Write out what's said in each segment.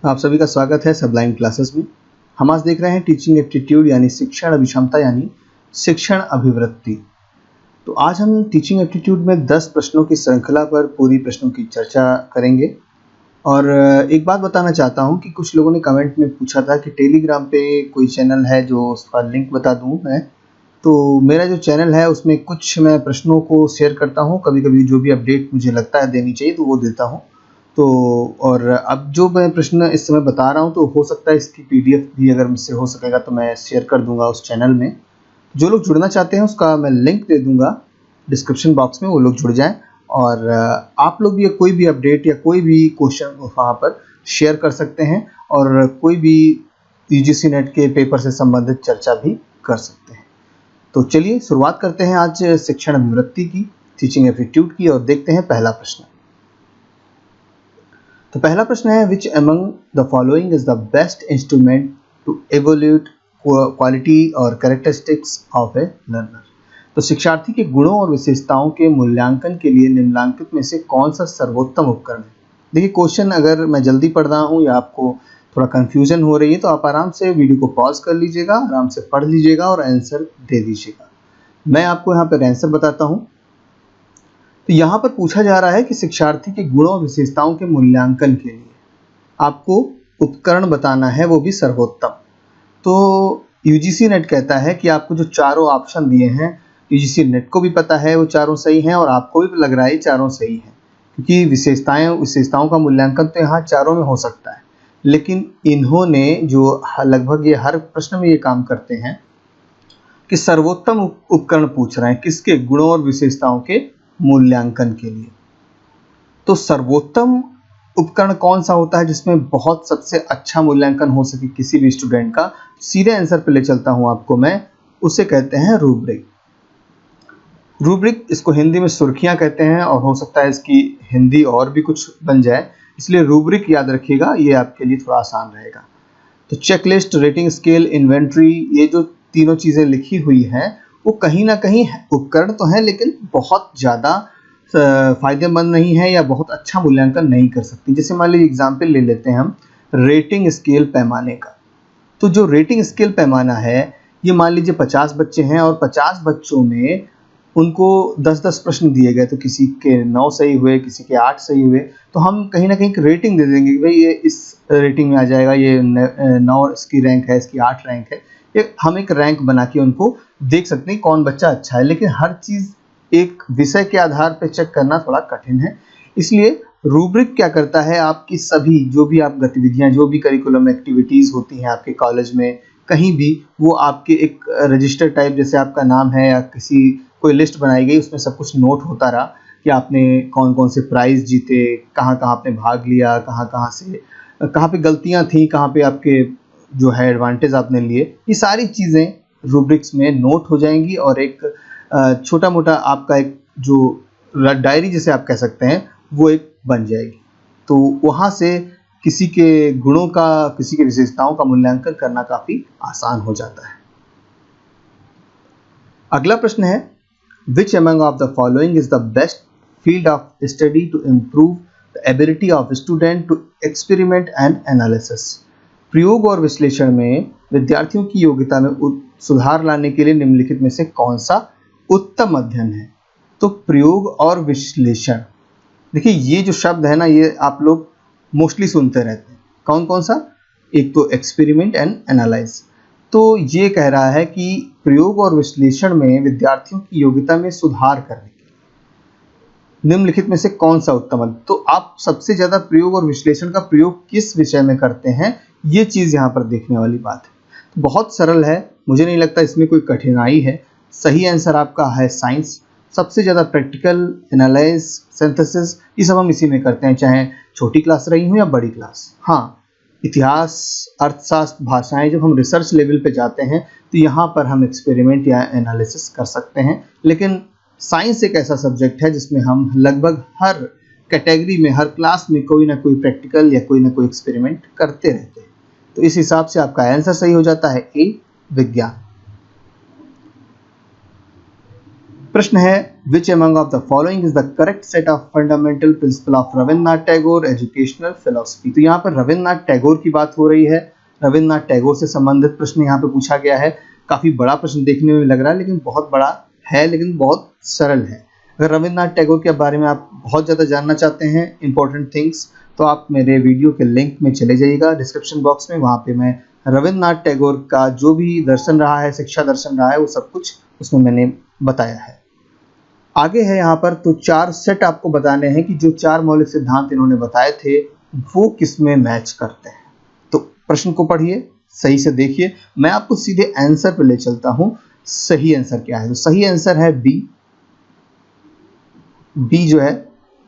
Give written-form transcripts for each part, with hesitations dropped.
आप सभी का स्वागत है सबलाइन क्लासेस में। हम आज देख रहे हैं टीचिंग एप्टीट्यूड यानी शिक्षण अभिक्षमता यानी शिक्षण अभिवृत्ति। तो आज हम टीचिंग एप्टीट्यूड में 10 प्रश्नों की श्रृंखला पर पूरी प्रश्नों की चर्चा करेंगे। और एक बात बताना चाहता हूं कि कुछ लोगों ने कमेंट में पूछा था कि टेलीग्राम पे कोई चैनल है जो उसका लिंक बता दूं मैं। तो मेरा जो चैनल है उसमें कुछ मैं प्रश्नों को शेयर करता हूं, कभी कभी जो भी अपडेट मुझे लगता है देनी चाहिए तो वो देता हूं। तो और अब जो मैं प्रश्न इस समय बता रहा हूँ तो हो सकता है इसकी पीडीएफ भी अगर मुझसे हो सकेगा तो मैं शेयर कर दूंगा उस चैनल में। जो लोग जुड़ना चाहते हैं उसका मैं लिंक दे दूंगा डिस्क्रिप्शन बॉक्स में, वो लोग जुड़ जाएं। और आप लोग भी कोई भी अपडेट या कोई भी क्वेश्चन वहाँ पर शेयर कर सकते हैं और कोई भी यूजीसी नेट के पेपर से संबंधित चर्चा भी कर सकते हैं। तो चलिए शुरुआत करते हैं आज शिक्षण अभिवृत्ति की, टीचिंग एप्टीट्यूड की, और देखते हैं पहला प्रश्न। तो पहला प्रश्न है, which among the following is the best instrument to evaluate quality और कैरेक्टरिस्टिक्स ऑफ ए लर्नर। तो शिक्षार्थी के गुणों और विशेषताओं के मूल्यांकन के लिए निम्नलिखित में से कौन सा सर्वोत्तम उपकरण है। देखिए क्वेश्चन अगर मैं जल्दी पढ़ रहा हूँ या आपको थोड़ा कंफ्यूजन हो रही है तो आप आराम से वीडियो को पॉज कर लीजिएगा, आराम से पढ़ लीजिएगा और आंसर दे दीजिएगा। मैं आपको यहाँ पर आंसर बताता हूँ। तो यहाँ पर पूछा जा रहा है कि शिक्षार्थी के गुणों और विशेषताओं के मूल्यांकन के लिए आपको उपकरण बताना है, वो भी सर्वोत्तम। तो यूजीसी नेट कहता है कि आपको जो चारों ऑप्शन दिए हैं, यूजीसी नेट को भी पता है वो चारों सही हैं और आपको भी लग रहा है चारों सही हैं, क्योंकि विशेषताओं का मूल्यांकन तो यहाँ चारों में हो सकता है। लेकिन इन्होंने जो लगभग ये हर प्रश्न में ये काम करते हैं कि सर्वोत्तम उपकरण पूछ रहे हैं किसके, गुणों और विशेषताओं के मूल्यांकन के लिए। तो सर्वोत्तम उपकरण कौन सा होता है जिसमें बहुत सबसे अच्छा मूल्यांकन हो सके किसी भी स्टूडेंट का। सीधे आंसर पे ले चलता हूं आपको मैं, उसे कहते हैं रूब्रिक। रूब्रिक, इसको हिंदी में सुर्खियां कहते हैं और हो सकता है इसकी हिंदी और भी कुछ बन जाए, इसलिए रूब्रिक याद रखिएगा, ये आपके लिए थोड़ा आसान रहेगा। तो चेकलिस्ट, रेटिंग स्केल, इन्वेंट्री, ये जो तीनों चीजें लिखी हुई हैं वो कहीं ना कहीं उपकरण तो हैं लेकिन बहुत ज़्यादा फायदेमंद नहीं है या बहुत अच्छा मूल्यांकन नहीं कर सकती। जैसे मान लीजिए एग्जाम्पल ले लेते हैं हम रेटिंग स्केल पैमाने का। तो जो रेटिंग स्केल पैमाना है, ये मान लीजिए 50 बच्चे हैं और 50 बच्चों में उनको 10-10 प्रश्न दिए गए, तो किसी के 9 सही हुए, किसी के 8 सही हुए, तो हम कहीं ना कहीं रेटिंग दे देंगे कि भाई ये इस रेटिंग में आ जाएगा, ये 9 इसकी रैंक है, इसकी 8 रैंक है। हम एक रैंक बना के उनको देख सकते हैं कौन बच्चा अच्छा है। लेकिन हर चीज़ एक विषय के आधार पर चेक करना थोड़ा कठिन है, इसलिए रूब्रिक क्या करता है, आपकी सभी जो भी आप गतिविधियां, जो भी करिकुलम एक्टिविटीज़ होती हैं आपके कॉलेज में कहीं भी, वो आपके एक रजिस्टर टाइप, जैसे आपका नाम है या किसी कोई लिस्ट बनाई गई, उसमें सब कुछ नोट होता रहा कि आपने कौन कौन से प्राइज़ जीते, कहाँ कहाँ आपने भाग लिया, कहाँ पे गलतियाँ थी, कहाँ पे आपके जो है एडवांटेज आपने लिए, ये सारी चीज़ें रूब्रिक्स में नोट हो जाएंगी और एक छोटा मोटा आपका एक जो डायरी जिसे आप कह सकते हैं वो एक बन जाएगी। तो वहाँ से किसी के गुणों का, किसी के विशेषताओं का मूल्यांकन करना काफ़ी आसान हो जाता है। अगला प्रश्न है, which among of the following is the best field of study to improve the ability of student to experiment and analysis. प्रयोग और विश्लेषण में विद्यार्थियों की योग्यता में सुधार लाने के लिए निम्नलिखित में से कौन सा उत्तम अध्ययन है। तो प्रयोग और विश्लेषण, देखिए ये जो शब्द है ना, ये आप लोग मोस्टली सुनते रहते हैं। कौन कौन सा? एक तो एक्सपेरिमेंट एंड एनालाइज। तो ये कह रहा है कि प्रयोग और विश्लेषण में विद्यार्थियों की योग्यता में सुधार करने के लिए निम्नलिखित में से कौन सा उत्तम अध्ययन। तो आप सबसे ज्यादा प्रयोग और विश्लेषण का प्रयोग किस विषय में करते हैं, ये चीज यहाँ पर देखने वाली बात है। तो बहुत सरल है, मुझे नहीं लगता इसमें कोई कठिनाई है। सही आंसर आपका है साइंस। सबसे ज़्यादा प्रैक्टिकल, एनालाइज, सिंथेसिस, ये सब हम इसी में करते हैं, चाहे छोटी क्लास रही हो या बड़ी क्लास। हाँ, इतिहास, अर्थशास्त्र, भाषाएं, जब हम रिसर्च लेवल पे जाते हैं तो यहाँ पर हम एक्सपेरिमेंट या एनालिसिस कर सकते हैं। लेकिन साइंस एक ऐसा सब्जेक्ट है जिसमें हम लगभग हर कैटेगरी में, हर क्लास में कोई ना कोई प्रैक्टिकल या कोई ना कोई एक्सपेरिमेंट करते रहते हैं। तो इस हिसाब से आपका आंसर सही हो जाता है ए, विज्ञान। प्रश्न है which among of the following is the correct set of fundamental principle of Rabindranath Tagore educational philosophy. तो यहाँ पर रविन्द्रनाथ टैगोर की बात हो रही है, रविन्द्रनाथ टैगोर से संबंधित प्रश्न यहाँ पे पूछा गया है। काफी बड़ा प्रश्न देखने में लग रहा है, लेकिन बहुत बड़ा है, लेकिन बहुत सरल है। अगर रविन्द्रनाथ टैगोर के बारे में आप बहुत ज़्यादा जानना चाहते हैं इंपॉर्टेंट थिंग्स, तो आप मेरे वीडियो के लिंक में चले जाइएगा डिस्क्रिप्शन बॉक्स में। वहाँ पे मैं रविन्द्रनाथ टैगोर का जो भी दर्शन रहा है, शिक्षा दर्शन रहा है, वो सब कुछ उसमें मैंने बताया है। आगे है यहाँ पर तो 4 सेट आपको बताने हैं कि जो 4 मौलिक सिद्धांत इन्होंने बताए थे वो किस में मैच करते हैं। तो प्रश्न को पढ़िए, सही से देखिए, मैं आपको सीधे आंसर पे ले चलता हूँ। सही आंसर क्या है? तो सही आंसर है बी। बी जो है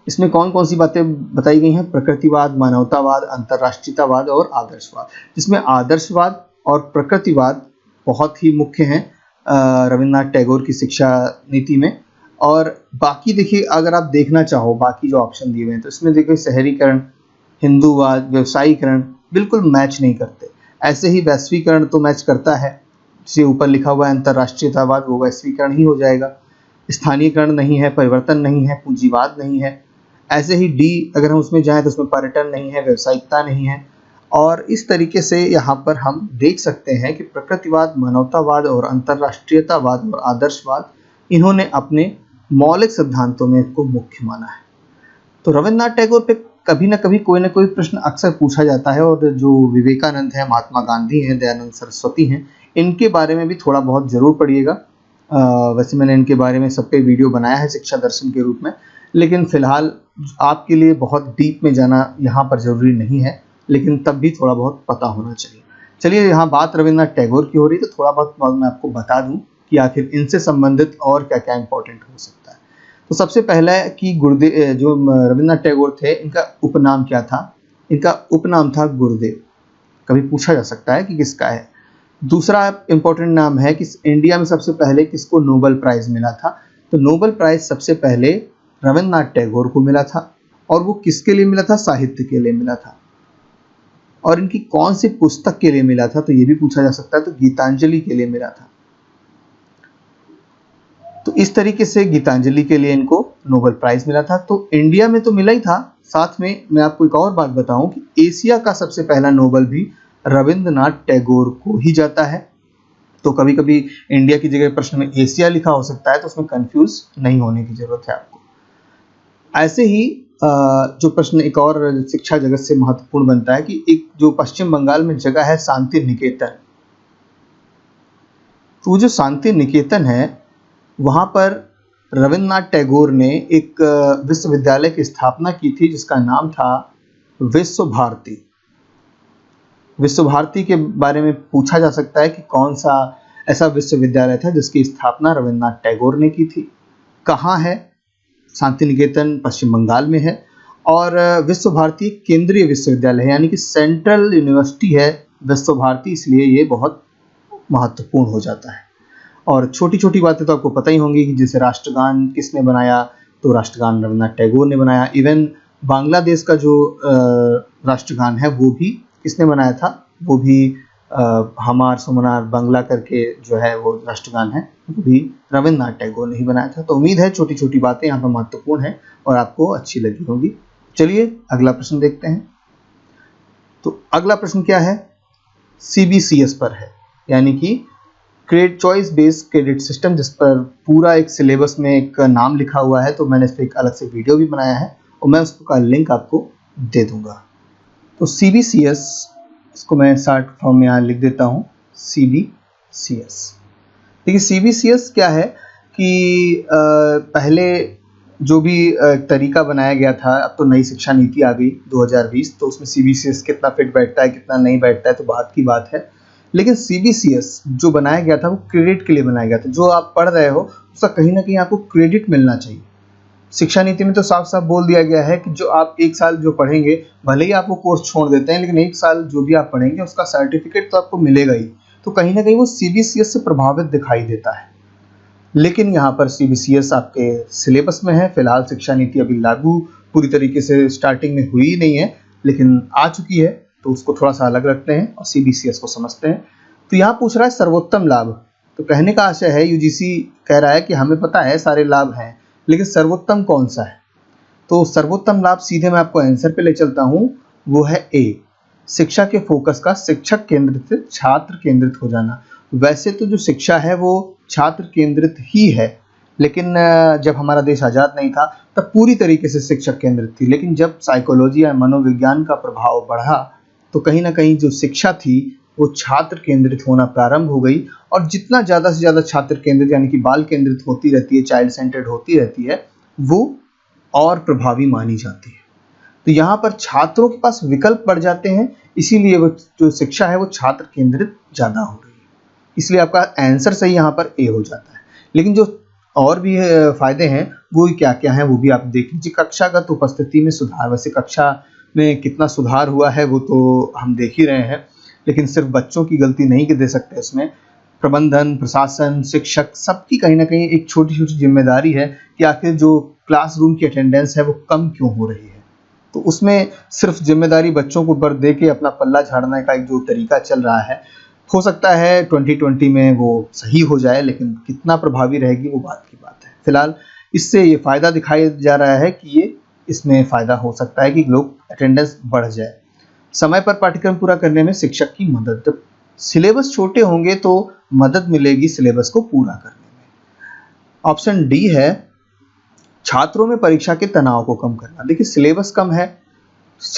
इसमें कौन कौन सी बातें बताई गई हैं? प्रकृतिवाद, मानवतावाद, अंतर्राष्ट्रीयतावाद और आदर्शवाद, जिसमें आदर्शवाद और प्रकृतिवाद बहुत ही मुख्य हैं रविन्द्रनाथ टैगोर की शिक्षा नीति में। और बाकी देखिए, अगर आप देखना चाहो बाकी जो ऑप्शन दिए हुए हैं, तो इसमें देखिए शहरीकरण, हिंदूवाद, व्यवसायीकरण बिल्कुल मैच नहीं करते। ऐसे ही वैश्वीकरण तो मैच करता है, जिसे ऊपर लिखा हुआ है अंतर्राष्ट्रीयतावाद, वो वैश्वीकरण ही हो जाएगा। स्थानीयकरण नहीं है, परिवर्तन नहीं है, पूंजीवाद नहीं है। ऐसे ही डी अगर हम उसमें जाएं तो उसमें पर्यटन नहीं है, व्यावसायिकता नहीं है। और इस तरीके से यहाँ पर हम देख सकते हैं कि प्रकृतिवाद, मानवतावाद और अंतर्राष्ट्रीयतावाद और आदर्शवाद इन्होंने अपने मौलिक सिद्धांतों में इसको मुख्य माना है। तो रविन्द्रनाथ टैगोर पे कभी ना कभी कोई ना कोई प्रश्न अक्सर पूछा जाता है, और जो विवेकानंद है, महात्मा गांधी हैं, दयानंद सरस्वती हैं, इनके बारे में भी थोड़ा बहुत जरूर पढ़िएगा। वैसे मैंने इनके बारे में सब पे वीडियो बनाया है शिक्षा दर्शन के रूप में, लेकिन फिलहाल आपके लिए बहुत डीप में जाना यहाँ पर जरूरी नहीं है, लेकिन तब भी थोड़ा बहुत पता होना चाहिए। चलिए, यहाँ बात रविन्द्रनाथ टैगोर की हो रही है, तो थोड़ा बहुत मैं आपको बता दूं कि आखिर इनसे संबंधित और क्या क्या इंपॉर्टेंट हो सकता है। तो सबसे पहला है कि गुरुदेव, जो रविन्द्रनाथ टैगोर थे, इनका उपनाम क्या था? इनका उपनाम था गुरुदेव। कभी पूछा जा सकता है कि किसका है। दूसरा इंपॉर्टेंट नाम है कि इंडिया में सबसे पहले किसको नोबेल प्राइज मिला था? तो नोबेल प्राइज सबसे पहले रविन्द्रनाथ टैगोर को मिला था, और वो किसके लिए मिला था? साहित्य के लिए मिला था। और इनकी कौन सी पुस्तक के लिए मिला था? तो ये भी पूछा जा सकता है। तो गीतांजलि के लिए मिला था। तो इस तरीके से गीतांजलि के लिए इनको नोबेल प्राइज मिला था। तो इंडिया में तो मिला ही था, साथ में मैं आपको एक और बात बताऊं कि एशिया का सबसे पहला नोबेल भी रविन्द्रनाथ टैगोर को ही जाता है। तो कभी कभी इंडिया की जगह प्रश्न में एशिया लिखा हो सकता है, तो उसमें कंफ्यूज नहीं होने की जरूरत है आपको। ऐसे ही जो प्रश्न एक और शिक्षा जगत से महत्वपूर्ण बनता है कि एक जो पश्चिम बंगाल में जगह है शांति निकेतन, तो जो शांति निकेतन है वहाँ पर रविन्द्रनाथ टैगोर ने एक विश्वविद्यालय की स्थापना की थी, जिसका नाम था विश्व भारती। विश्व भारती के बारे में पूछा जा सकता है कि कौन सा ऐसा विश्वविद्यालय था जिसकी स्थापना रविन्द्रनाथ टैगोर ने की थी। कहाँ है? शांति निकेतन पश्चिम बंगाल में है। और विश्व भारती केंद्रीय विश्वविद्यालय है, यानी कि सेंट्रल यूनिवर्सिटी है विश्व भारती, इसलिए ये बहुत महत्वपूर्ण हो जाता है। और छोटी छोटी बातें तो आपको पता ही होंगी कि जैसे राष्ट्रगान किसने बनाया? तो राष्ट्रगान रविन्द्रनाथ टैगोर ने बनाया। इवन बांग्लादेश का जो राष्ट्रगान है वो भी किसने बनाया था? वो भी हमार सुमनार बांग्ला करके जो है वो राष्ट्रगान है, वो भी रविन्द्रनाथ टैगोर ने ही बनाया था। तो उम्मीद है छोटी छोटी बातें यहाँ पर महत्वपूर्ण हैं और आपको अच्छी लगी होंगी। चलिए अगला प्रश्न देखते हैं। तो अगला प्रश्न क्या है? CBCS पर है, यानी कि credit choice based credit system, जिस पर पूरा एक सिलेबस में एक नाम लिखा हुआ है। तो मैंने इस पर एक अलग से वीडियो भी बनाया है और मैं उसका लिंक आपको दे दूंगा। तो CBCS, इसको मैं शॉर्ट फॉर्म में यहाँ लिख देता हूँ, CBCS। देखिए CBCS क्या है कि पहले जो भी तरीका बनाया गया था, अब तो नई शिक्षा नीति आ गई 2020, तो उसमें CBCS कितना फिट बैठता है कितना नहीं बैठता है तो बात की बात है। लेकिन CBCS जो बनाया गया था वो क्रेडिट के लिए बनाया गया था। जो आप पढ़ रहे हो उसका कहीं ना कहीं आपको क्रेडिट मिलना चाहिए। शिक्षा नीति में तो साफ साफ बोल दिया गया है कि जो आप एक साल जो पढ़ेंगे, भले ही आप वो कोर्स छोड़ देते हैं, लेकिन एक साल जो भी आप पढ़ेंगे उसका सर्टिफिकेट तो आपको मिलेगा ही। तो कहीं ना कहीं वो CBCS से प्रभावित दिखाई देता है। लेकिन यहाँ पर CBCS आपके सिलेबस में है। फिलहाल शिक्षा नीति अभी लागू पूरी तरीके से स्टार्टिंग में हुई नहीं है, लेकिन आ चुकी है, तो उसको थोड़ा सा अलग रखते हैं और CBCS को समझते हैं। तो यहाँ पूछ रहा है सर्वोत्तम लाभ। तो कहने का आशय है, यूजीसी कह रहा है कि हमें पता है सारे लाभ हैं, लेकिन सर्वोत्तम कौन सा है? तो सर्वोत्तम लाभ सीधे मैं आपको आंसर पे ले चलता हूँ, वो है ए, शिक्षा के फोकस का शिक्षक केंद्रित से छात्र केंद्रित हो जाना। वैसे तो जो शिक्षा है वो छात्र केंद्रित ही है, लेकिन जब हमारा देश आज़ाद नहीं था तब पूरी तरीके से शिक्षक केंद्रित थी, लेकिन जब साइकोलॉजी या मनोविज्ञान का प्रभाव बढ़ा तो कहीं ना कहीं जो शिक्षा थी वो छात्र केंद्रित होना प्रारंभ हो गई, और जितना ज़्यादा से ज़्यादा छात्र केंद्रित यानी कि बाल केंद्रित होती रहती है, चाइल्ड सेंटर्ड होती रहती है, वो और प्रभावी मानी जाती है। तो यहाँ पर छात्रों के पास विकल्प बढ़ जाते हैं, इसीलिए वो जो शिक्षा है वो छात्र केंद्रित ज़्यादा हो रही है, इसलिए आपका आंसर सही यहाँ पर ए हो जाता है। लेकिन जो और भी फायदे हैं वो क्या क्या हैं वो भी आप देख लीजिए। कक्षागत उपस्थिति में सुधार, वैसे कक्षा में कितना सुधार हुआ है वो तो हम देख ही रहे हैं, लेकिन सिर्फ बच्चों की गलती नहीं दे सकते, इसमें प्रबंधन, प्रशासन, शिक्षक सबकी कहीं ना कहीं एक छोटी छोटी जिम्मेदारी है कि आखिर जो क्लासरूम की अटेंडेंस है वो कम क्यों हो रही है। तो उसमें सिर्फ जिम्मेदारी बच्चों को ऊपर दे के अपना पल्ला झाड़ने का एक जो तरीका चल रहा है, हो सकता है 2020 में वो सही हो जाए, लेकिन कितना प्रभावी रहेगी वो बात की बात है। फिलहाल इससे ये फ़ायदा दिखाई जा रहा है कि ये इसमें फ़ायदा हो सकता है कि लोग अटेंडेंस बढ़ जाए। समय पर पाठ्यक्रम पूरा करने में शिक्षक की मदद, जब सिलेबस छोटे होंगे तो मदद मिलेगी सिलेबस को पूरा करने में। ऑप्शन डी है छात्रों में परीक्षा के तनाव को कम करना। देखिए सिलेबस कम है,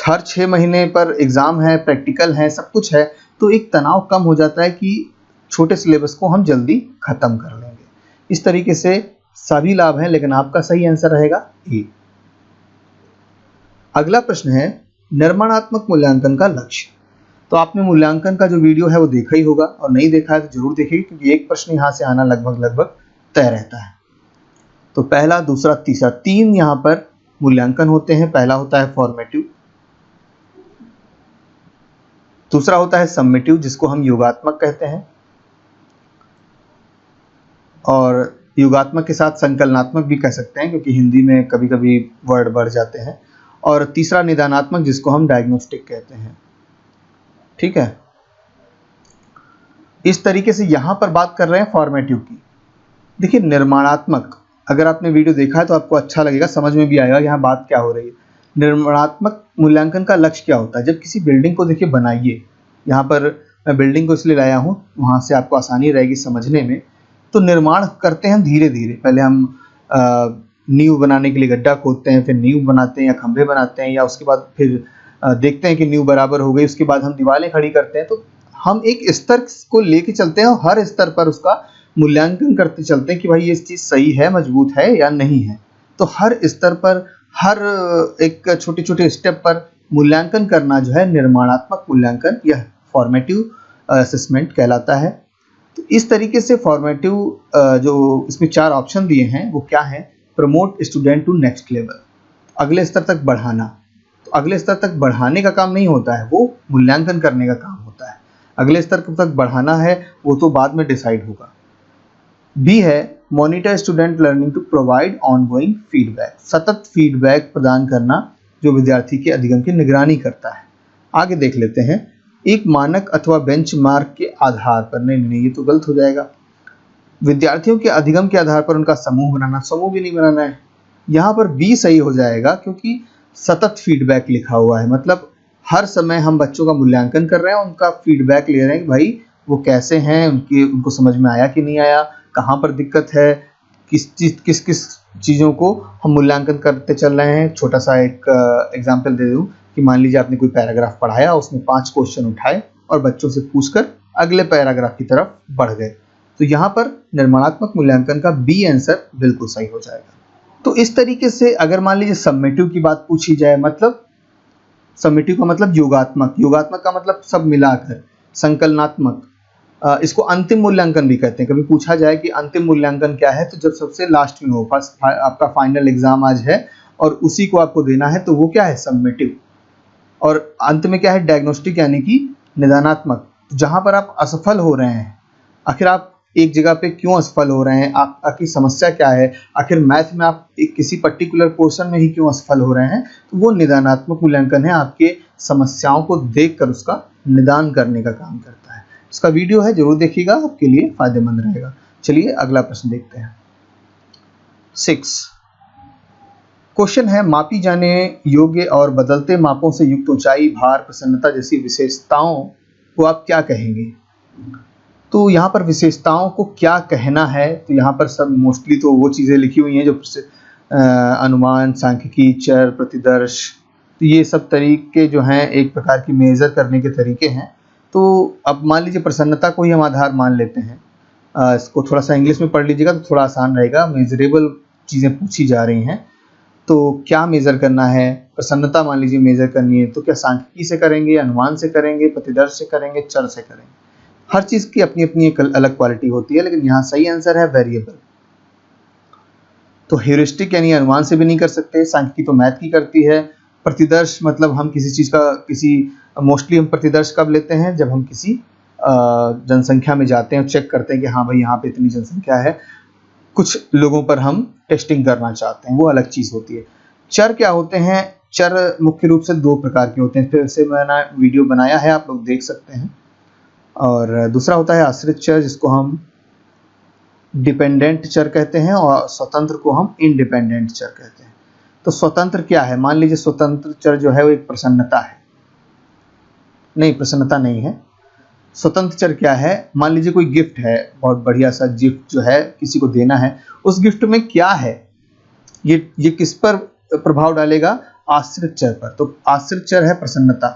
हर 6 महीने पर एग्ज़ाम है, प्रैक्टिकल है, सब कुछ है, तो एक तनाव कम हो जाता है कि छोटे सिलेबस को हम जल्दी ख़त्म कर लेंगे। इस तरीके से सभी लाभ हैं, लेकिन आपका सही आंसर रहेगा ए। अगला प्रश्न है निर्माणात्मक मूल्यांकन का लक्ष्य। तो आपने मूल्यांकन का जो वीडियो है वो देखा ही होगा, और नहीं देखा है तो जरूर देखिए, क्योंकि एक प्रश्न यहाँ से आना लगभग तय रहता है। तो पहला, दूसरा, तीसरा, 3 यहाँ पर मूल्यांकन होते हैं। पहला होता है फॉर्मेटिव, दूसरा होता है सम्मेटिव जिसको हम योगात्मक कहते हैं, और योगात्मक के साथ संकलनात्मक भी कह सकते हैं क्योंकि हिंदी में कभी कभी वर्ड बढ़ जाते हैं, और तीसरा निदानात्मक जिसको हम डायग्नोस्टिक कहते हैं। ठीक है, इस तरीके से यहां पर बात कर रहे हैं फॉर्मेटिव की। देखिए निर्माणात्मक, अगर आपने वीडियो देखा है तो आपको अच्छा लगेगा, समझ में भी आएगा यहाँ बात क्या हो रही है। निर्माणात्मक मूल्यांकन का लक्ष्य क्या होता है? जब किसी बिल्डिंग को देखिए बनाइए, यहाँ पर मैं बिल्डिंग को इसलिए लाया हूँ वहाँ से आपको आसानी रहेगी समझने में। तो निर्माण करते हैं धीरे धीरे, पहले हम नींव बनाने के लिए गड्ढा खोदते हैं, फिर नींव बनाते हैं या खंभे बनाते हैं, या उसके बाद फिर देखते हैं कि नींव बराबर हो गई, उसके बाद हम दीवारें खड़ी करते हैं। तो हम एक स्तर को लेके चलते हैं और हर स्तर पर उसका मूल्यांकन करते चलते हैं कि भाई ये चीज़ सही है, मजबूत है या नहीं है। तो हर स्तर पर, हर एक छोटे छोटे स्टेप पर मूल्यांकन करना जो है निर्माणात्मक मूल्यांकन, यह फॉर्मेटिव असेसमेंट कहलाता है। तो इस तरीके से फॉर्मेटिव जो इसमें 4 ऑप्शन दिए हैं वो क्या है? Promote student to next level, अगले स्तर तक बढ़ाना। तो अगले स्तर तक बढ़ाने का काम नहीं होता है, वो मूल्यांकन करने का काम होता है। अगले स्तर तक बढ़ाना है वो तो बाद में डिसाइड होगा। बी है monitor student learning to provide ongoing feedback, सतत फीडबैक प्रदान करना जो विद्यार्थी के अधिगम की निगरानी करता है। आगे देख लेते हैं, एक मानक अथवा बेंचमार्क के आधार पर, नहीं ये तो गलत हो जाएगा। विद्यार्थियों के अधिगम के आधार पर उनका समूह बनाना, समूह भी नहीं बनाना है, यहाँ पर बी सही हो जाएगा क्योंकि सतत फीडबैक लिखा हुआ है, मतलब हर समय हम बच्चों का मूल्यांकन कर रहे हैं, उनका फीडबैक ले रहे हैं कि भाई वो कैसे हैं, उनको समझ में आया कि नहीं आया, कहाँ पर दिक्कत है, किस चीज़ों को हम मूल्यांकन करते चल रहे हैं। छोटा सा एक एग्जाम्पल दे दूँ कि मान लीजिए आपने कोई पैराग्राफ पढ़ाया, उसमें 5 क्वेश्चन उठाए और बच्चों से पूछकर अगले पैराग्राफ की तरफ बढ़ गए, तो यहाँ पर निर्माणात्मक मूल्यांकन का बी आंसर बिल्कुल सही हो जाएगा। तो इस तरीके से अगर मान लीजिए समेटिव की बात पूछी जाए, मतलब समेटिव का मतलब योगात्मक, योगात्मक का मतलब सब मिलाकर, संकलनात्मक, इसको अंतिम मूल्यांकन भी कहते हैं। कभी पूछा जाए कि अंतिम मूल्यांकन क्या है, तो जब सबसे लास्ट में हो, फर्स्ट आपका फाइनल एग्जाम आज है और उसी को आपको देना है, तो वो क्या है? समेटिव। और अंत में क्या है? डायग्नोस्टिक, यानी कि निदानात्मक, जहां पर आप असफल हो रहे हैं, आखिर आप एक जगह पे क्यों असफल हो रहे हैं, आपकी समस्या क्या है, आखिर मैथ में आप एक किसी पर्टिकुलर पोर्शन में ही क्यों असफल हो रहे हैं, तो वो निदानात्मक मूल्यांकन है, आपके समस्याओं को देखकर उसका निदान करने का काम करता है। उसका वीडियो है, जरूर देखिएगा, आपके लिए फायदेमंद रहेगा। चलिए अगला प्रश्न देखते हैं। 6 क्वेश्चन है, मापी जाने योग्य और बदलते मापों से युक्त ऊंचाई, भार, प्रसन्नता जैसी विशेषताओं को आप क्या कहेंगे? तो यहाँ पर विशेषताओं को क्या कहना है, तो यहाँ पर सब मोस्टली तो वो चीज़ें लिखी हुई हैं जो अनुमान, सांख्यिकी, चर, प्रतिदर्श, तो ये सब तरीके जो हैं एक प्रकार की मेज़र करने के तरीके हैं। तो अब मान लीजिए प्रसन्नता को ही हम आधार मान लेते हैं। इसको थोड़ा सा इंग्लिश में पढ़ लीजिएगा तो थोड़ा आसान रहेगा। मेजरेबल चीज़ें पूछी जा रही हैं, तो क्या मेज़र करना है? प्रसन्नता मान लीजिए मेज़र करनी है, तो क्या सांख्यिकी से करेंगे, अनुमान से करेंगे, प्रतिदर्श से करेंगे, चर से करेंगे? हर चीज़ की अपनी अपनी एक अलग क्वालिटी होती है, लेकिन यहाँ सही आंसर है वेरिएबल। तो ह्यूरिस्टिक यानी अनुमान से भी नहीं कर सकते, सांख्यिकी तो मैथ की करती है, प्रतिदर्श मतलब हम किसी चीज़ का मोस्टली हम प्रतिदर्श कब लेते हैं? जब हम किसी जनसंख्या में जाते हैं, चेक करते हैं कि हाँ भाई यहाँ पे इतनी जनसंख्या है, कुछ लोगों पर हम टेस्टिंग करना चाहते हैं, वो अलग चीज़ होती है। चर क्या होते हैं? चर मुख्य रूप से 2 प्रकार के होते हैं, फिर से मैंने वीडियो बनाया है, आप लोग देख सकते हैं। और दूसरा होता है आश्रित चर, जिसको हम डिपेंडेंट चर कहते हैं, और स्वतंत्र को हम इंडिपेंडेंट चर कहते हैं। तो स्वतंत्र क्या है? मान लीजिए स्वतंत्र चर जो है वो एक प्रसन्नता है, नहीं प्रसन्नता नहीं है। स्वतंत्र चर क्या है? मान लीजिए कोई गिफ्ट है, बहुत बढ़िया सा गिफ्ट जो है किसी को देना है, उस गिफ्ट में क्या है, ये किस पर प्रभाव डालेगा? आश्रित चर पर। तो आश्रित चर है प्रसन्नता।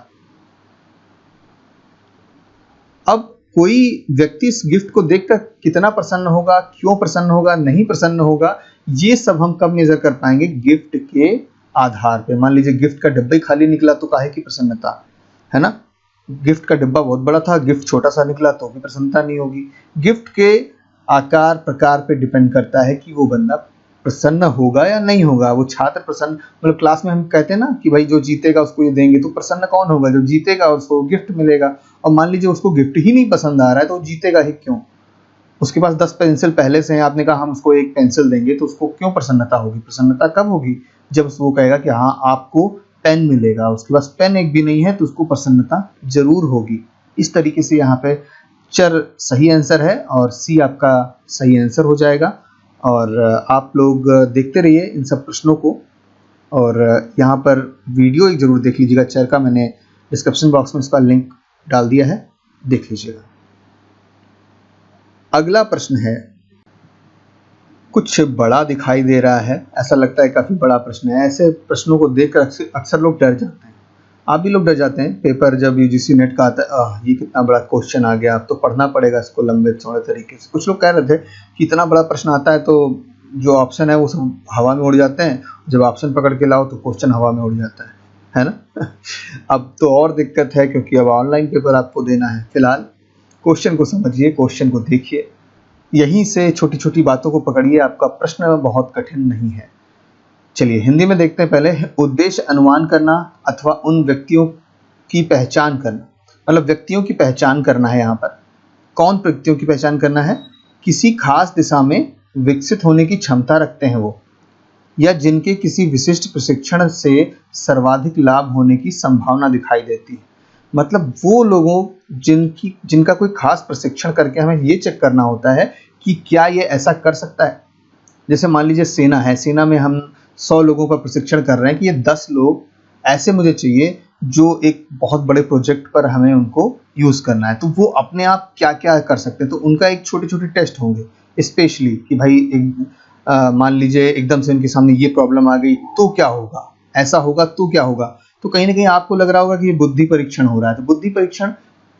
अब कोई व्यक्ति इस गिफ्ट को देखकर कितना प्रसन्न होगा, क्यों प्रसन्न होगा, नहीं प्रसन्न होगा, ये सब हम कब मेजर कर पाएंगे? गिफ्ट के आधार पे। मान लीजिए गिफ्ट का डब्बा ही खाली निकला तो काहे की प्रसन्नता, है ना? गिफ्ट का डिब्बा बहुत बड़ा था, गिफ्ट छोटा सा निकला तो भी प्रसन्नता नहीं होगी। गिफ्ट के आकार प्रकार पे डिपेंड करता है कि वो बंदा प्रसन्न होगा या नहीं होगा। वो छात्र प्रसन्न, मतलब क्लास में हम कहते हैं ना कि भाई जो जीतेगा उसको ये देंगे, तो प्रसन्न कौन होगा? जो जीतेगा उसको गिफ्ट मिलेगा। और मान लीजिए उसको गिफ्ट ही नहीं पसंद आ रहा है तो वो जीतेगा ही क्यों? उसके पास 10 पेंसिल पहले से हैं, आपने कहा हम उसको 1 पेंसिल देंगे, तो उसको क्यों प्रसन्नता होगी? प्रसन्नता कब होगी? जब वो कहेगा कि हाँ आपको पेन मिलेगा। उसके पास पेन एक भी नहीं है तो उसको प्रसन्नता जरूर होगी। इस तरीके से यहाँ पे चर सही आंसर है और सी आपका सही आंसर हो जाएगा। और आप लोग देखते रहिए इन सब प्रश्नों को, और यहाँ पर वीडियो एक जरूर देख लीजिएगा चर का, मैंने डिस्क्रिप्शन बॉक्स में इसका लिंक डाल दिया है, देख लीजिएगा। अगला प्रश्न है, कुछ बड़ा दिखाई दे रहा है, ऐसा लगता है काफ़ी बड़ा प्रश्न है। ऐसे प्रश्नों को देखकर अक्सर लोग डर जाते हैं, आप भी लोग डर जाते हैं। पेपर जब यूजीसी नेट का आता है, ये कितना बड़ा क्वेश्चन आ गया, अब तो पढ़ना पड़ेगा इसको लंबे चौड़े तरीके से। कुछ लोग कह रहे थे कि इतना बड़ा प्रश्न आता है तो जो ऑप्शन है वो सब हवा में उड़ जाते हैं, जब ऑप्शन पकड़ के लाओ तो क्वेश्चन हवा में उड़ जाता है ना? अब तो और दिक्कत है, क्योंकि अब ऑनलाइन पेपर आपको देना है। फिलहाल क्वेश्चन को समझिए, क्वेश्चन को देखिए, यहीं से छोटी छोटी बातों को पकड़िए, आपका प्रश्न बहुत कठिन नहीं है। चलिए हिंदी में देखते हैं पहले। उद्देश्य अनुमान करना अथवा उन व्यक्तियों की पहचान करना, मतलब व्यक्तियों की पहचान करना है। यहाँ पर कौन व्यक्तियों की पहचान करना है? किसी खास दिशा में विकसित होने की क्षमता रखते हैं वो, या जिनके किसी विशिष्ट प्रशिक्षण से सर्वाधिक लाभ होने की संभावना दिखाई देती है। मतलब वो लोगों जिनका कोई खास प्रशिक्षण करके हमें ये चेक करना होता है कि क्या ये ऐसा कर सकता है। जैसे मान लीजिए सेना है, सेना में हम 100 लोगों का प्रशिक्षण कर रहे हैं कि ये 10 लोग ऐसे मुझे चाहिए जो एक बहुत बड़े प्रोजेक्ट पर हमें उनको यूज़ करना है, तो वो अपने आप क्या क्या कर सकते हैं। तो उनका एक छोटे छोटे टेस्ट होंगे स्पेशली कि भाई मान लीजिए एकदम से उनके सामने ये प्रॉब्लम आ गई तो क्या होगा, ऐसा होगा तो क्या होगा। तो कहीं ना कहीं आपको लग रहा होगा कि ये बुद्धि परीक्षण हो रहा है। तो बुद्धि परीक्षण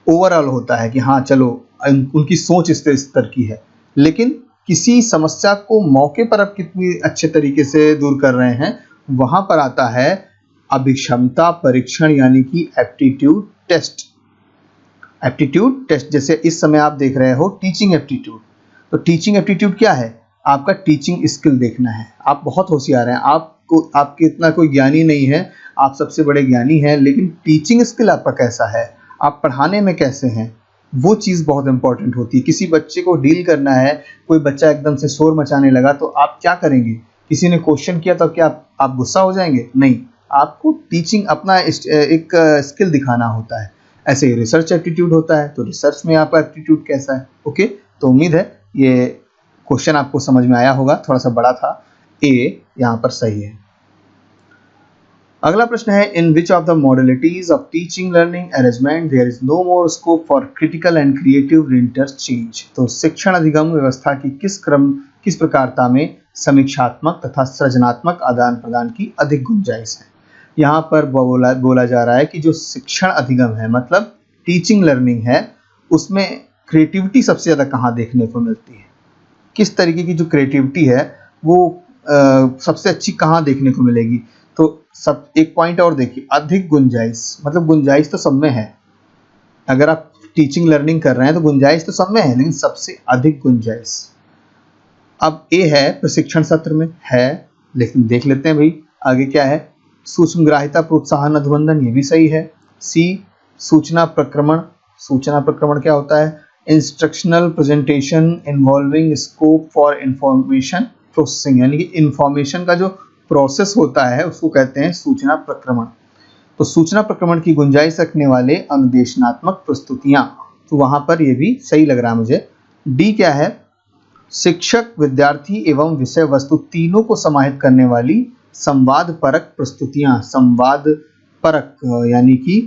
ओवरऑल होता है कि हाँ चलो उनकी सोच इस स्तर की है, लेकिन किसी समस्या को मौके पर आप कितनी अच्छे तरीके से दूर कर रहे हैं, वहां पर आता है अभिक्षमता परीक्षण, यानी कि एप्टीट्यूड टेस्ट। एप्टीट्यूड टेस्ट जैसे इस समय आप देख रहे हो टीचिंग एप्टीट्यूड। तो टीचिंग एप्टीट्यूड क्या है? आपका टीचिंग स्किल देखना है। आप बहुत होशियार हैं, आपके इतना कोई ज्ञानी नहीं है, आप सबसे बड़े ज्ञानी हैं, लेकिन टीचिंग स्किल आपका कैसा है, आप पढ़ाने में कैसे हैं, वो चीज़ बहुत इंपॉर्टेंट होती है। किसी बच्चे को डील करना है, कोई बच्चा एकदम से शोर मचाने लगा तो आप क्या करेंगे? किसी ने क्वेश्चन किया तो क्या आप गुस्सा हो जाएंगे? नहीं, आपको टीचिंग अपना एक स्किल दिखाना होता है। ऐसे ही रिसर्च एप्टीट्यूड होता है, तो रिसर्च में आपका एप्टीट्यूड कैसा है। ओके, तो उम्मीद है ये क्वेश्चन आपको समझ में आया होगा, थोड़ा सा बड़ा था। ए यहाँ पर सही है। अगला प्रश्न है, in which of the modalities of teaching learning arrangement there is no more scope for critical and creative interchange. तो शिक्षण अधिगम व्यवस्था की किस प्रकारता में समीक्षात्मक तथा सृजनात्मक आदान प्रदान की अधिक गुंजाइश है। यहाँ पर बोला जा रहा है कि जो शिक्षण अधिगम है मतलब टीचिंग लर्निंग है, उसमें क्रिएटिविटी सबसे ज़्यादा कहाँ देखने को मिलती है, किस तरीके की जो क्रिएटिविटी है वो सबसे अच्छी कहाँ देखने को मिलेगी। तो सब एक पॉइंट और देखिए, अधिक गुंजाइश, मतलब गुंजाइश तो सब में है, अगर आप टीचिंग लर्निंग कर रहे हैं तो गुंजाइश तो सब में है, लेकिन सबसे अधिक गुंजाइश अब ए है प्रशिक्षण सत्र में है, लेकिन देख लेते हैं भाई आगे क्या है। सूक्ष्म ग्राह्यता प्रोत्साहन अनुबंधन, ये भी सही है। सी सूचना प्रक्रमण क्या होता है, instructional presentation involving scope for information processing, यानी कि इंफॉर्मेशन का जो प्रोसेस होता है उसको कहते हैं सूचना प्रक्रमण। तो सूचना प्रक्रमण की गुंजाइश रखने वाले अनुदेशनात्मक प्रस्तुतियां, तो वहां पर ये भी सही लग रहा है मुझे। डी क्या है, शिक्षक विद्यार्थी एवं विषय वस्तु तीनों को समाहित करने वाली संवाद परक प्रस्तुतियां। संवाद परक यानी कि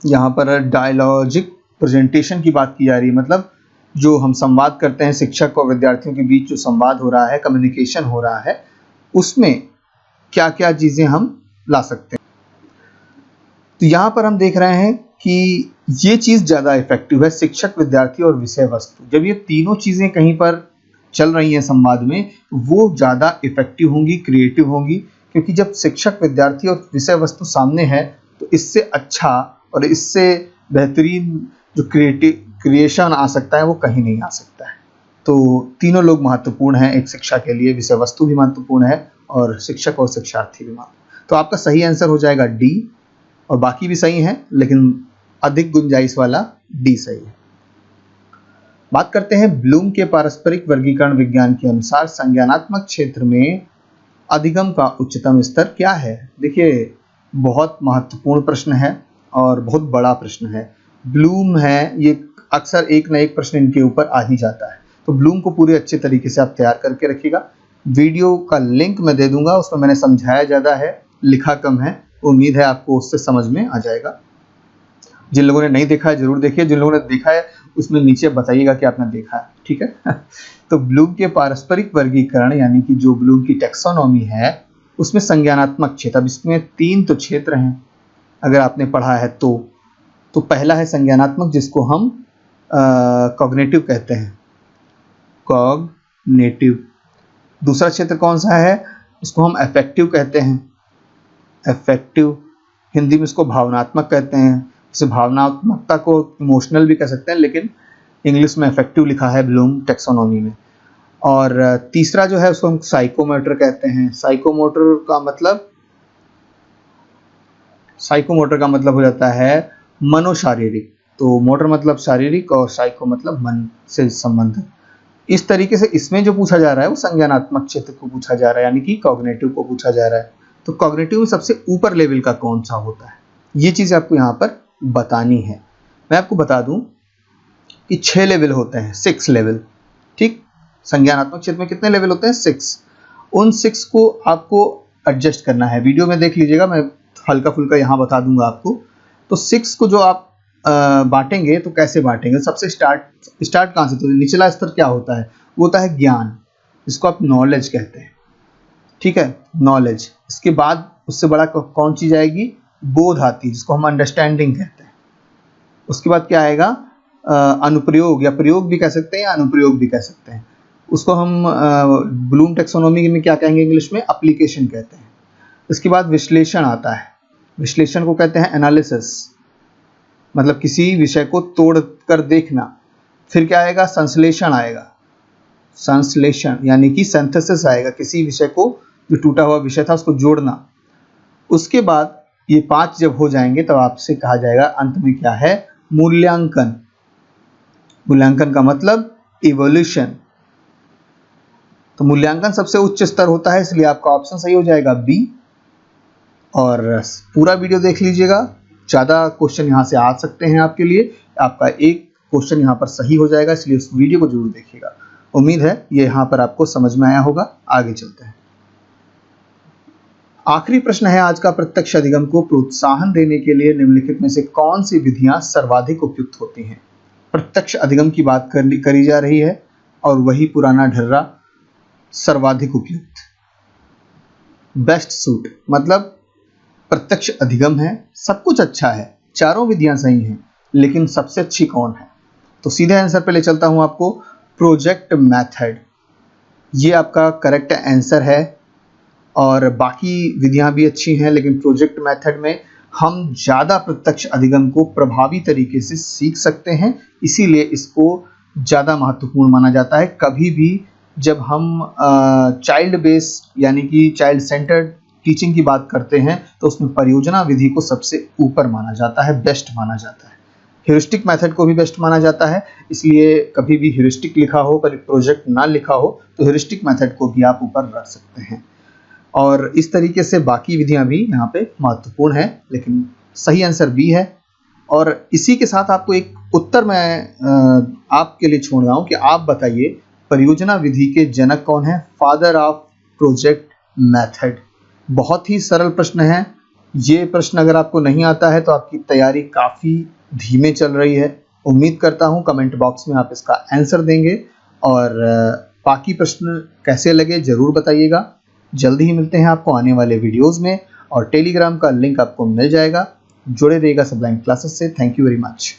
यहाँ पर डायलॉजिक प्रेजेंटेशन की बात की जा रही है, मतलब जो हम संवाद करते हैं शिक्षक और विद्यार्थियों के बीच जो संवाद हो रहा है, कम्युनिकेशन हो रहा है, उसमें क्या क्या चीजें हम ला सकते हैं। तो यहाँ पर हम देख रहे हैं कि ये चीज ज्यादा इफेक्टिव है, शिक्षक विद्यार्थी और विषय वस्तु। जब ये तीनों चीजें कहीं पर चल रही हैं संवाद में, वो ज्यादा इफेक्टिव होंगी, क्रिएटिव होंगी, क्योंकि जब शिक्षक विद्यार्थी और विषय वस्तु सामने है तो इससे अच्छा और इससे बेहतरीन जो क्रिएशन आ सकता है वो कहीं नहीं आ सकता है। तो तीनों लोग महत्वपूर्ण हैं एक शिक्षा के लिए, विषय वस्तु भी महत्वपूर्ण है और शिक्षक और शिक्षार्थी भी महत्वपूर्ण। तो आपका सही आंसर हो जाएगा डी, और बाकी भी सही हैं, लेकिन अधिक गुंजाइश वाला डी सही है। बात करते हैं ब्लूम के पारस्परिक वर्गीकरण विज्ञान के अनुसार संज्ञानात्मक क्षेत्र में अधिगम का उच्चतम स्तर क्या है। देखिए बहुत महत्वपूर्ण प्रश्न है और बहुत बड़ा प्रश्न है। ब्लूम है, ये अक्सर एक न एक प्रश्न इनके ऊपर आ ही जाता है, तो ब्लूम को पूरे अच्छे तरीके से आप तैयार करके रखिएगा। वीडियो का लिंक मैं दे दूंगा, उसमें मैंने समझाया ज़्यादा है, लिखा कम है। उम्मीद है आपको उससे समझ में आ जाएगा। जिन लोगों ने नहीं देखा है जरूर देखिए, जिन लोगों ने देखा है उसमें नीचे बताइएगा कि आपने देखा है, ठीक है। तो ब्लूम के पारस्परिक वर्गीकरण यानी कि जो ब्लूम की टैक्सोनॉमी है उसमें संज्ञानात्मक क्षेत्र, अब इसमें 3 तो क्षेत्र हैं अगर आपने पढ़ा है तो पहला है संज्ञानात्मक, जिसको हम कॉग्निटिव कहते हैं, कॉग्निटिव। दूसरा क्षेत्र कौन सा है, इसको हम अफेक्टिव कहते हैं, अफेक्टिव। हिंदी में इसको भावनात्मक कहते हैं, जैसे भावनात्मकता को इमोशनल भी कह सकते हैं, लेकिन इंग्लिश में अफेक्टिव लिखा है ब्लूम टैक्सोनॉमी में। और तीसरा जो है उसको हम साइकोमोटर कहते हैं। साइकोमोटर का मतलब हो जाता है मनोशारीरिक। तो मोटर मतलब शारीरिक और साइको मतलब मन से संबंधित। इस तरीके से इसमें जो पूछा जा रहा है वो संज्ञानात्मक क्षेत्र को पूछा जा रहा है, यानी कि कॉग्निटिव को पूछा जा रहा है। तो कॉग्निटिव में सबसे ऊपर लेवल का कौन सा होता है, ये चीज आपको यहाँ पर बतानी है। मैं आपको बता दूं कि 6 लेवल होते हैं, 6 लेवल, ठीक। संज्ञानात्मक क्षेत्र में कितने लेवल होते हैं, 6। उन 6 को आपको एडजस्ट करना है, वीडियो में देख लीजिएगा, मैं हल्का फुल्का यहाँ बता दूंगा आपको। तो 6 को जो आप बांटेंगे तो कैसे बांटेंगे, सबसे स्टार्ट कहाँ से, तो निचला स्तर क्या होता है, वो होता है ज्ञान, जिसको आप नॉलेज कहते हैं, ठीक है, नॉलेज। इसके बाद उससे बड़ा कौन चीज आएगी, बोध आती है, जिसको हम अंडरस्टैंडिंग कहते हैं। उसके बाद क्या आएगा, अनुप्रयोग, या प्रयोग भी कह सकते हैं, अनुप्रयोग भी कह सकते हैं। उसको हम ब्लूम टैक्सोनॉमी में क्या कहेंगे, इंग्लिश में एप्लीकेशन कहते हैं। इसके बाद विश्लेषण आता है, विश्लेषण को कहते हैं एनालिसिस, मतलब किसी विषय को तोड़ कर देखना। फिर क्या आएगा, संश्लेषण आएगा, संश्लेषण यानी कि सिंथेसिस आएगा, किसी विषय को जो टूटा हुआ विषय था उसको जोड़ना। उसके बाद ये 5 जब हो जाएंगे तब आपसे कहा जाएगा अंत में क्या है, मूल्यांकन। मूल्यांकन का मतलब इवोल्यूशन। तो मूल्यांकन सबसे उच्च स्तर होता है, इसलिए आपका ऑप्शन सही हो जाएगा बी। और पूरा वीडियो देख लीजिएगा, ज़्यादा क्वेश्चन यहाँ से आ सकते हैं आपके लिए। आपका एक क्वेश्चन यहाँ पर सही हो जाएगा, इसलिए उस वीडियो को जरूर देखिएगा। उम्मीद है ये यहाँ पर आपको समझ में आया होगा। आगे चलते हैं। आखिरी प्रश्न है आज का, प्रत्यक्ष अधिगम को प्रोत्साहन देने के लिए निम्नलिखित में से कौन सी विधियां सर्वाधिक उपयुक्त होती हैं? प्रत्यक्ष अधिगम की बात करी जा रही है और वही पुराना ढर्रा सर्वाधिक उपयुक्त, बेस्ट सूट, मतलब प्रत्यक्ष अधिगम है, सब कुछ अच्छा है, चारों विधियां सही हैं, लेकिन सबसे अच्छी कौन है? तो सीधे आंसर पे ले चलता हूं आपको, प्रोजेक्ट मेथड। ये आपका करेक्ट आंसर है और बाकी विधियां भी अच्छी हैं, लेकिन प्रोजेक्ट मेथड में हम ज़्यादा प्रत्यक्ष अधिगम को प्रभावी तरीके से सीख सकते हैं, इसीलिए इसको ज़्यादा महत्वपूर्ण माना जाता है। कभी भी जब हम चाइल्ड बेस यानी कि चाइल्ड सेंटर्ड टीचिंग की बात करते हैं तो उसमें परियोजना विधि को सबसे ऊपर माना जाता है, बेस्ट माना जाता है। ह्यूरिस्टिक मेथड को भी बेस्ट माना जाता है, इसलिए कभी भी ह्यूरिस्टिक लिखा हो पर प्रोजेक्ट ना लिखा हो तो ह्यूरिस्टिक मेथड को भी आप ऊपर रख सकते हैं। और इस तरीके से बाकी विधियां भी यहाँ पे महत्वपूर्ण है, लेकिन सही आंसर बी है। और इसी के साथ आपको एक उत्तर मैं आपके लिए छोड़ रहा हूँ कि आप बताइए परियोजना विधि के जनक कौन है, फादर ऑफ प्रोजेक्ट मेथड। बहुत ही सरल प्रश्न है। ये प्रश्न अगर आपको नहीं आता है तो आपकी तैयारी काफ़ी धीमे चल रही है। उम्मीद करता हूँ कमेंट बॉक्स में आप इसका आंसर देंगे और बाकी प्रश्न कैसे लगे ज़रूर बताइएगा। जल्दी ही मिलते हैं आपको आने वाले वीडियोस में और टेलीग्राम का लिंक आपको मिल जाएगा। जुड़े रहिएगा सबलाइन क्लासेस से। Thank you very much.